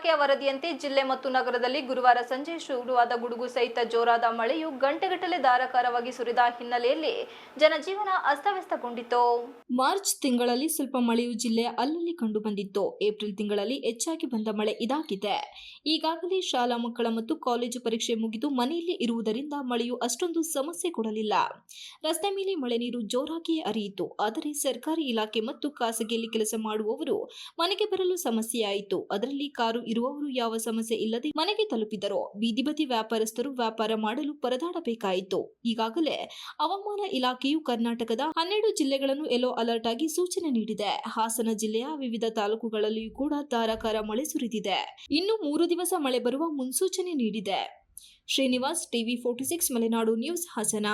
ಇಲಾಖೆಯ ವರದಿಯಂತೆ ಜಿಲ್ಲೆ ಮತ್ತು ನಗರದಲ್ಲಿ ಗುರುವಾರ ಸಂಜೆ ಶುರುವಾದ ಗುಡುಗು ಸಹಿತ ಜೋರಾದ ಮಳೆಯು ಗಂಟೆಗಟ್ಟಲೆ ಧಾರಾಕಾರವಾಗಿ ಸುರಿದ ಹಿನ್ನೆಲೆಯಲ್ಲಿ ಜನಜೀವನ ಅಸ್ತವ್ಯಸ್ತಗೊಂಡಿತು. ಮಾರ್ಚ್ ತಿಂಗಳಲ್ಲಿ ಸ್ವಲ್ಪ ಮಳೆಯು ಜಿಲ್ಲೆಯ ಅಲ್ಲಲ್ಲಿ ಕಂಡುಬಂದಿತ್ತು. ಏಪ್ರಿಲ್ ತಿಂಗಳಲ್ಲಿ ಹೆಚ್ಚಾಗಿ ಬಂದ ಮಳೆ ಇದಾಗಿದೆ. ಈಗಾಗಲೇ ಶಾಲಾ ಮಕ್ಕಳ ಮತ್ತು ಕಾಲೇಜು ಪರೀಕ್ಷೆ ಮುಗಿದು ಮನೆಯಲ್ಲೇ ಇರುವುದರಿಂದ ಮಳೆಯು ಅಷ್ಟೊಂದು ಸಮಸ್ಯೆ ಕೊಡಲಿಲ್ಲ. ರಸ್ತೆ ಮೇಲೆ ಮಳೆ ನೀರು ಜೋರಾಗಿಯೇ ಹರಿಯಿತು. ಆದರೆ ಸರ್ಕಾರಿ ಇಲಾಖೆ ಮತ್ತು ಖಾಸಗಿಯಲ್ಲಿ ಕೆಲಸ ಮಾಡುವವರು ಮನೆಗೆ ಬರಲು ಸಮಸ್ಯೆಯಾಯಿತು. ಅದರಲ್ಲಿ ಕಾರು ಇರುವವರು ಯಾವ ಸಮಸ್ಯೆ ಇಲ್ಲದೆ ಮನೆಗೆ ತಲುಪಿದರು. ಬೀದಿ ಬದಿ ವ್ಯಾಪಾರಸ್ಥರು ವ್ಯಾಪಾರ ಮಾಡಲು ಪರದಾಡಬೇಕಾಯಿತು. ಈಗಾಗಲೇ ಹವಾಮಾನ ಇಲಾಖೆಯು ಕರ್ನಾಟಕದ 12 ಜಿಲ್ಲೆಗಳನ್ನು ಯೆಲ್ಲೋ ಅಲರ್ಟ್ ಆಗಿ ಸೂಚನೆ ನೀಡಿದೆ. ಹಾಸನ ಜಿಲ್ಲೆಯ ವಿವಿಧ ತಾಲೂಕುಗಳಲ್ಲಿಯೂ ಕೂಡ ಧಾರಾಕಾರ ಮಳೆ ಸುರಿದಿದೆ. ಇನ್ನು 3 ದಿವಸ ಮಳೆ ಬರುವ ಮುನ್ಸೂಚನೆ ನೀಡಿದೆ. Srinivas, TV 46 Malenadu news, Hassan.